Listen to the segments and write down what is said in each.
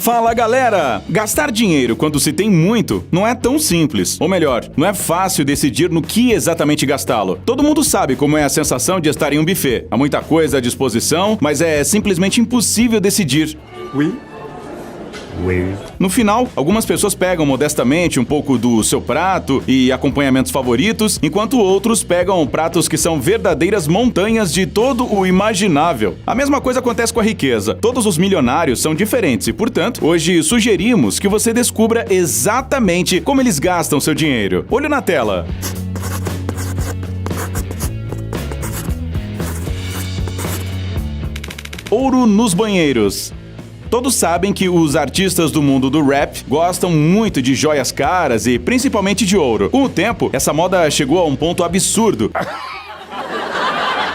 Fala galera! Gastar dinheiro quando se tem muito não é tão simples. Ou melhor, não é fácil decidir no que exatamente gastá-lo. Todo mundo sabe como é a sensação de estar em um buffet. Há muita coisa à disposição, mas é simplesmente impossível decidir. No final, algumas pessoas pegam modestamente um pouco do seu prato e acompanhamentos favoritos, enquanto outros pegam pratos que são verdadeiras montanhas de todo o imaginável. A mesma coisa acontece com a riqueza. Todos os milionários são diferentes e, portanto, hoje sugerimos que você descubra exatamente como eles gastam seu dinheiro. Olho na tela. Ouro nos banheiros. Todos sabem que os artistas do mundo do rap gostam muito de joias caras e principalmente de ouro. Com o tempo, essa moda chegou a um ponto absurdo.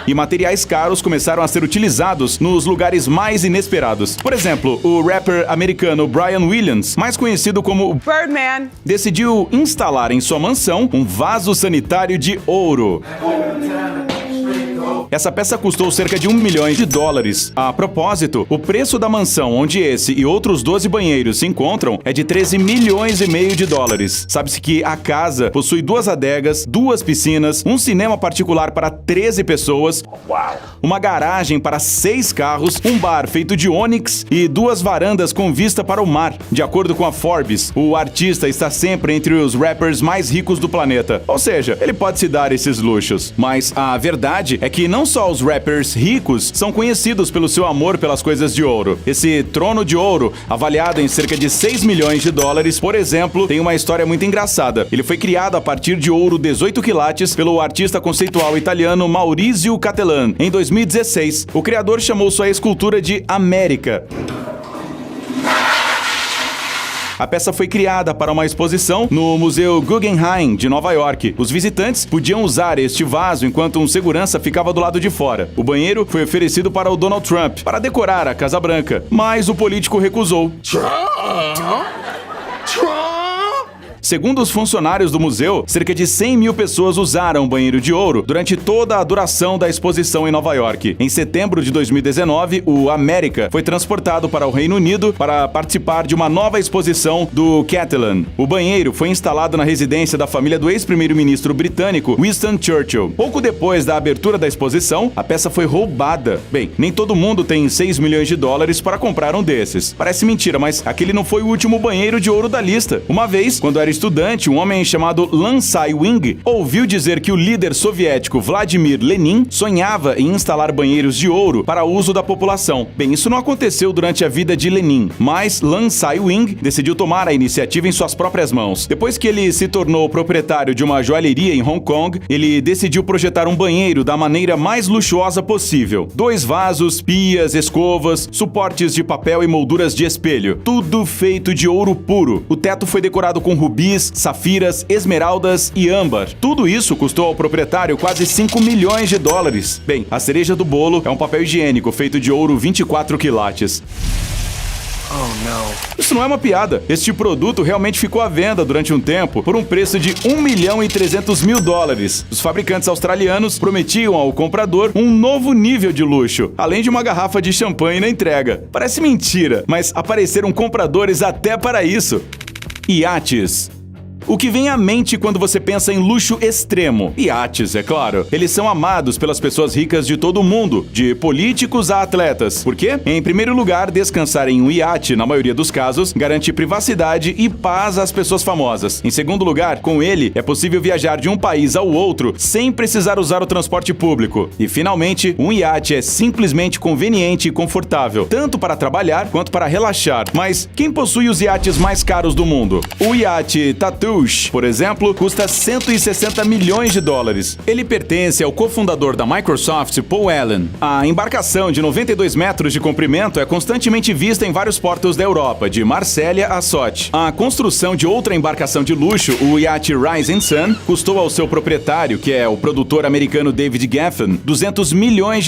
E materiais caros começaram a ser utilizados nos lugares mais inesperados. Por exemplo, o rapper americano Brian Williams, mais conhecido como Birdman, decidiu instalar em sua mansão um vaso sanitário de ouro. Essa peça custou cerca de $1 milhão. A propósito, o preço da mansão onde esse e outros 12 banheiros se encontram é de $13,5 milhões. Sabe-se que a casa possui 2 adegas, 2 piscinas, um cinema particular para 13 pessoas, uma garagem para 6 carros, um bar feito de ônix e 2 varandas com vista para o mar. De acordo com a Forbes, o artista está sempre entre os rappers mais ricos do planeta. Ou seja, ele pode se dar esses luxos. Mas a verdade é que não só os rappers ricos são conhecidos pelo seu amor pelas coisas de ouro. Esse trono de ouro, avaliado em cerca de $6 milhões, por exemplo, tem uma história muito engraçada. Ele foi criado a partir de ouro 18 quilates pelo artista conceitual italiano Maurizio Cattelan, em 2016. O criador chamou sua escultura de América. A peça foi criada para uma exposição no Museu Guggenheim, de Nova York. Os visitantes podiam usar este vaso enquanto um segurança ficava do lado de fora. O banheiro foi oferecido para o Donald Trump, para decorar a Casa Branca, mas o político recusou. Segundo os funcionários do museu, cerca de 100 mil pessoas usaram o banheiro de ouro durante toda a duração da exposição em Nova York. Em setembro de 2019, o América foi transportado para o Reino Unido para participar de uma nova exposição do Cattelan. O banheiro foi instalado na residência da família do ex-primeiro-ministro britânico Winston Churchill. Pouco depois da abertura da exposição, a peça foi roubada. Bem, nem todo mundo tem $6 milhões para comprar um desses. Parece mentira, mas aquele não foi o último banheiro de ouro da lista. Uma vez, quando era estudante, um homem chamado Lan Sai-wing ouviu dizer que o líder soviético Vladimir Lenin sonhava em instalar banheiros de ouro para uso da população. Bem, isso não aconteceu durante a vida de Lenin, mas Lan Sai-wing decidiu tomar a iniciativa em suas próprias mãos. Depois que ele se tornou proprietário de uma joalheria em Hong Kong, ele decidiu projetar um banheiro da maneira mais luxuosa possível. 2 vasos, pias, escovas, suportes de papel e molduras de espelho. Tudo feito de ouro puro. O teto foi decorado com rubis, safiras, esmeraldas e âmbar. Tudo isso custou ao proprietário quase $5 milhões. Bem, a cereja do bolo é um papel higiênico feito de ouro 24 quilates. Isso não é uma piada. Este produto realmente ficou à venda durante um tempo por um preço de $1,3 milhão. Os fabricantes australianos prometiam ao comprador um novo nível de luxo, além de uma garrafa de champanhe na entrega. Parece mentira, mas apareceram compradores até para isso. Iates. O que vem à mente quando você pensa em luxo extremo? Iates, é claro. Eles são amados pelas pessoas ricas de todo o mundo, de políticos a atletas. Por quê? Em primeiro lugar, descansar em um iate, na maioria dos casos, garante privacidade e paz às pessoas famosas. Em segundo lugar, com ele, é possível viajar de um país ao outro sem precisar usar o transporte público. E, finalmente, um iate é simplesmente conveniente e confortável, tanto para trabalhar quanto para relaxar. Mas quem possui os iates mais caros do mundo? O iate Tattoo, por exemplo, custa $160 milhões. Ele pertence ao cofundador da Microsoft, Paul Allen. A embarcação de 92 metros de comprimento é constantemente vista em vários portos da Europa, de Marsella a Sochi. A construção de outra embarcação de luxo, o iate Rising Sun, custou ao seu proprietário, que é o produtor americano David Geffen, $200 milhões.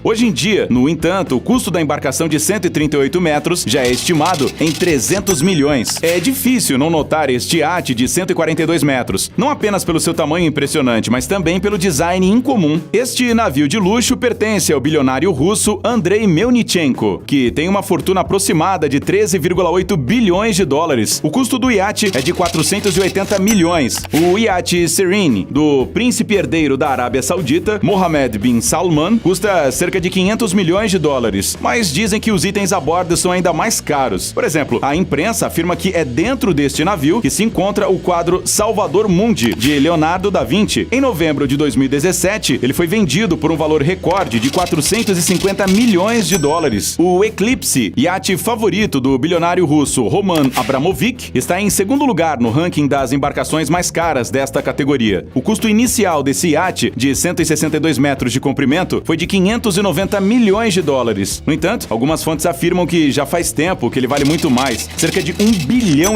Hoje em dia, no entanto, o custo da embarcação de 138 metros já é estimado em $300 milhões. É difícil não notar este iate iate de 142 metros, não apenas pelo seu tamanho impressionante, mas também pelo design incomum. Este navio de luxo pertence ao bilionário russo Andrei Melnichenko, que tem uma fortuna aproximada de 13,8 bilhões de dólares. O custo do iate é de 480 milhões. O iate Serene, do príncipe herdeiro da Arábia Saudita, Mohammed bin Salman, custa cerca de 500 milhões de dólares, mas dizem que os itens a bordo são ainda mais caros. Por exemplo, a imprensa afirma que é dentro deste navio que se encontra o quadro Salvador Mundi, de Leonardo da Vinci. Em novembro de 2017, ele foi vendido por um valor recorde de 450 milhões de dólares. O Eclipse, iate favorito do bilionário russo Roman Abramovich, está em segundo lugar no ranking das embarcações mais caras desta categoria. O custo inicial desse iate, de 162 metros de comprimento, foi de 590 milhões de dólares. No entanto, algumas fontes afirmam que já faz tempo que ele vale muito mais, cerca de 1,5 bilhão.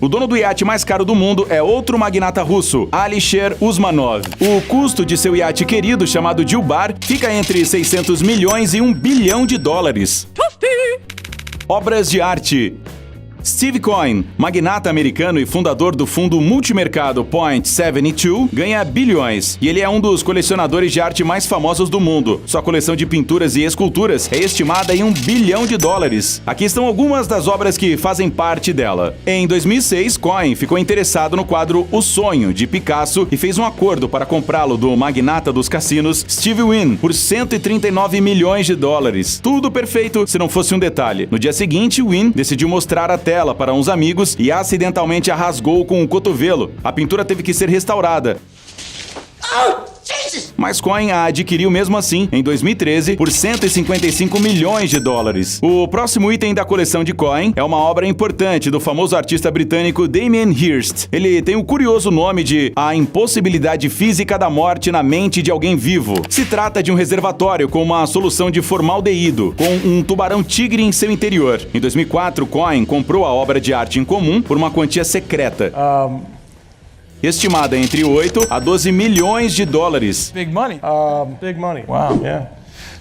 O dono do iate mais caro do mundo é outro magnata russo, Alisher Usmanov. O custo de seu iate querido, chamado Dilbar, fica entre 600 milhões e 1 bilhão de dólares. Obras de arte. Steve Cohen, magnata americano e fundador do fundo multimercado Point72, ganha bilhões e ele é um dos colecionadores de arte mais famosos do mundo. Sua coleção de pinturas e esculturas é estimada em 1 bilhão de dólares. Aqui estão algumas das obras que fazem parte dela. Em 2006, Cohen ficou interessado no quadro O Sonho, de Picasso, e fez um acordo para comprá-lo do magnata dos cassinos Steve Wynn por 139 milhões de dólares. Tudo perfeito se não fosse um detalhe. No dia seguinte, Wynn decidiu mostrar a tela para uns amigos e acidentalmente a rasgou com o cotovelo. A pintura teve que ser restaurada. Mas Cohen a adquiriu mesmo assim, em 2013, por 155 milhões de dólares. O próximo item da coleção de Cohen é uma obra importante do famoso artista britânico Damien Hirst. Ele tem o curioso nome de A Impossibilidade Física da Morte na Mente de Alguém Vivo. Se trata de um reservatório com uma solução de formaldeído, com um tubarão-tigre em seu interior. Em 2004, Cohen comprou a obra de arte em comum por uma quantia secreta. Estimada entre 8 a 12 milhões de dólares. Big money. Big money. Wow, yeah.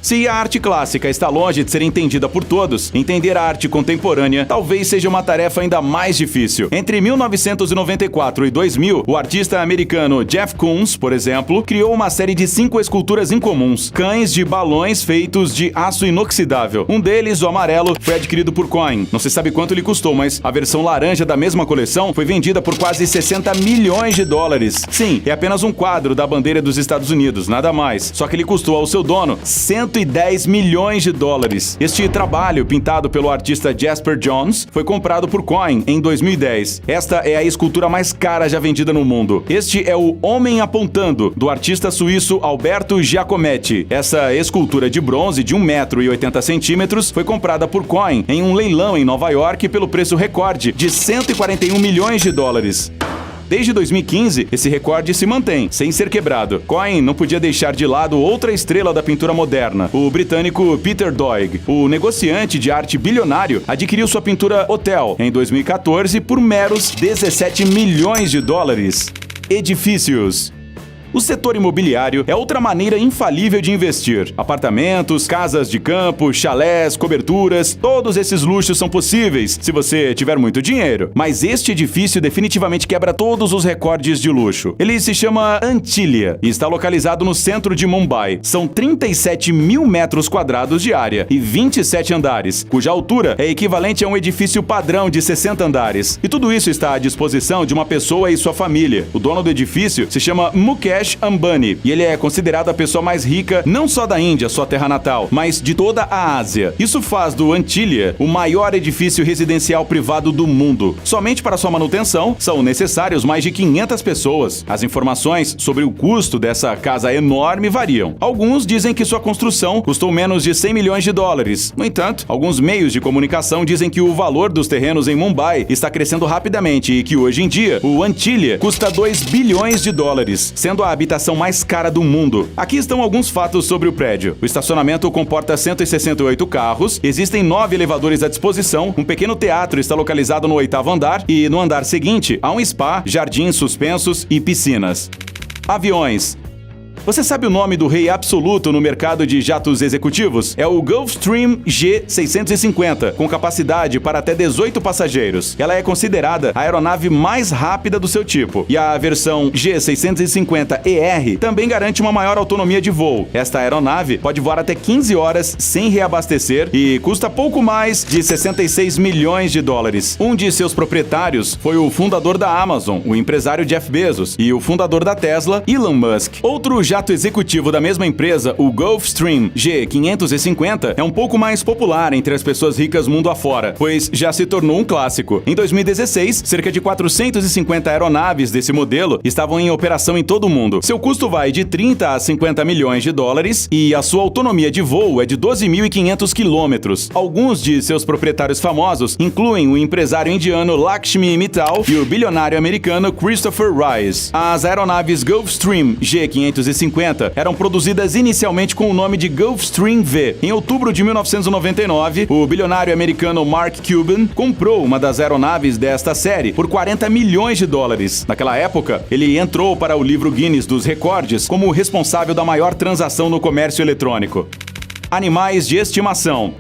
Se a arte clássica está longe de ser entendida por todos, entender a arte contemporânea talvez seja uma tarefa ainda mais difícil. Entre 1994 e 2000, o artista americano Jeff Koons, por exemplo, criou uma série de 5 esculturas incomuns, cães de balões feitos de aço inoxidável. Um deles, o amarelo, foi adquirido por Cohen. Não se sabe quanto ele custou, mas a versão laranja da mesma coleção foi vendida por quase 60 milhões de dólares. Sim, é apenas um quadro da bandeira dos Estados Unidos, nada mais. Só que ele custou ao seu dono 110 milhões de dólares. Este trabalho, pintado pelo artista Jasper Johns, foi comprado por Cohen em 2010. Esta é a escultura mais cara já vendida no mundo. Este é o Homem Apontando, do artista suíço Alberto Giacometti. Essa escultura de bronze de 1,80 m foi comprada por Cohen em um leilão em Nova York pelo preço recorde de 141 milhões de dólares. Desde 2015, esse recorde se mantém, sem ser quebrado. Cohen não podia deixar de lado outra estrela da pintura moderna, o britânico Peter Doig. O negociante de arte bilionário adquiriu sua pintura Hotel em 2014 por meros 17 milhões de dólares. Edifícios. O setor imobiliário é outra maneira infalível de investir. Apartamentos, casas de campo, chalés, coberturas, todos esses luxos são possíveis se você tiver muito dinheiro. Mas este edifício definitivamente quebra todos os recordes de luxo. Ele se chama Antilia e está localizado no centro de Mumbai. São 37 mil metros quadrados de área e 27 andares, cuja altura é equivalente a um edifício padrão de 60 andares. E tudo isso está à disposição de uma pessoa e sua família. O dono do edifício se chama Mukesh Ambani, e ele é considerado a pessoa mais rica não só da Índia, sua terra natal, mas de toda a Ásia. Isso faz do Antilia o maior edifício residencial privado do mundo. Somente para sua manutenção são necessários mais de 500 pessoas. As informações sobre o custo dessa casa enorme variam. Alguns dizem que sua construção custou menos de 100 milhões de dólares. No entanto, alguns meios de comunicação dizem que o valor dos terrenos em Mumbai está crescendo rapidamente e que hoje em dia o Antilia custa 2 bilhões de dólares, sendo a habitação mais cara do mundo. Aqui estão alguns fatos sobre o prédio. O estacionamento comporta 168 carros, existem 9 elevadores à disposição, um pequeno teatro está localizado no 8º andar e no andar seguinte há um spa, jardins suspensos e piscinas. Aviões. Você sabe o nome do rei absoluto no mercado de jatos executivos? É o Gulfstream G650, com capacidade para até 18 passageiros. Ela é considerada a aeronave mais rápida do seu tipo. E a versão G650ER também garante uma maior autonomia de voo. Esta aeronave pode voar até 15 horas sem reabastecer e custa pouco mais de 66 milhões de dólares. Um de seus proprietários foi o fundador da Amazon, o empresário Jeff Bezos, e o fundador da Tesla, Elon Musk. Outro jato executivo da mesma empresa, o Gulfstream G550, é um pouco mais popular entre as pessoas ricas mundo afora, pois já se tornou um clássico. Em 2016, cerca de 450 aeronaves desse modelo estavam em operação em todo o mundo. Seu custo vai de 30 a 50 milhões de dólares e a sua autonomia de voo é de 12.500 quilômetros. Alguns de seus proprietários famosos incluem o empresário indiano Lakshmi Mittal e o bilionário americano Christopher Rice. As aeronaves Gulfstream G550 eram produzidas inicialmente com o nome de Gulfstream V. Em outubro de 1999, o bilionário americano Mark Cuban comprou uma das aeronaves desta série por 40 milhões de dólares. Naquela época, ele entrou para o livro Guinness dos Recordes como o responsável da maior transação no comércio eletrônico. Animais de estimação.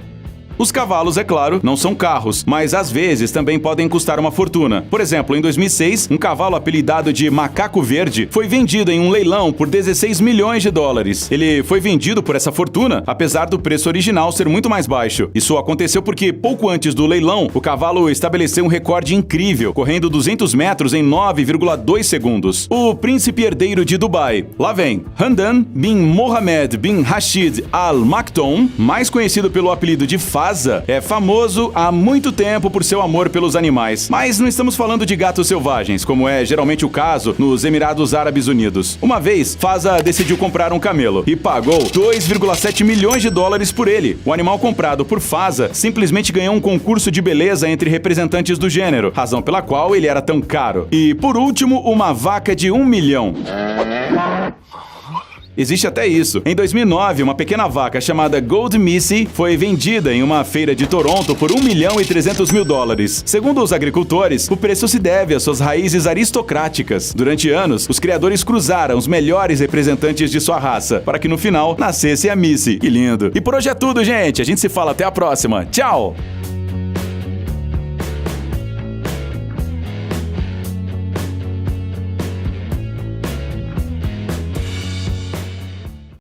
Os cavalos, é claro, não são carros, mas às vezes também podem custar uma fortuna. Por exemplo, em 2006, um cavalo apelidado de Macaco Verde foi vendido em um leilão por 16 milhões de dólares. Ele foi vendido por essa fortuna, apesar do preço original ser muito mais baixo. Isso aconteceu porque, pouco antes do leilão, o cavalo estabeleceu um recorde incrível, correndo 200 metros em 9,2 segundos. O príncipe herdeiro de Dubai. Lá vem. Hamdan bin Mohammed bin Rashid Al Maktoum, mais conhecido pelo apelido de Faz, é famoso há muito tempo por seu amor pelos animais. Mas não estamos falando de gatos selvagens, como é geralmente o caso nos Emirados Árabes Unidos. Uma vez, Faza decidiu comprar um camelo e pagou 2,7 milhões de dólares por ele. O animal comprado por Faza simplesmente ganhou um concurso de beleza entre representantes do gênero, razão pela qual ele era tão caro. E, por último, uma vaca de 1 milhão. Existe até isso. Em 2009, uma pequena vaca chamada Gold Missy foi vendida em uma feira de Toronto por 1 milhão e 300 mil dólares. Segundo os agricultores, o preço se deve às suas raízes aristocráticas. Durante anos, os criadores cruzaram os melhores representantes de sua raça, para que no final nascesse a Missy. Que lindo! E por hoje é tudo, gente. A gente se fala até a próxima. Tchau!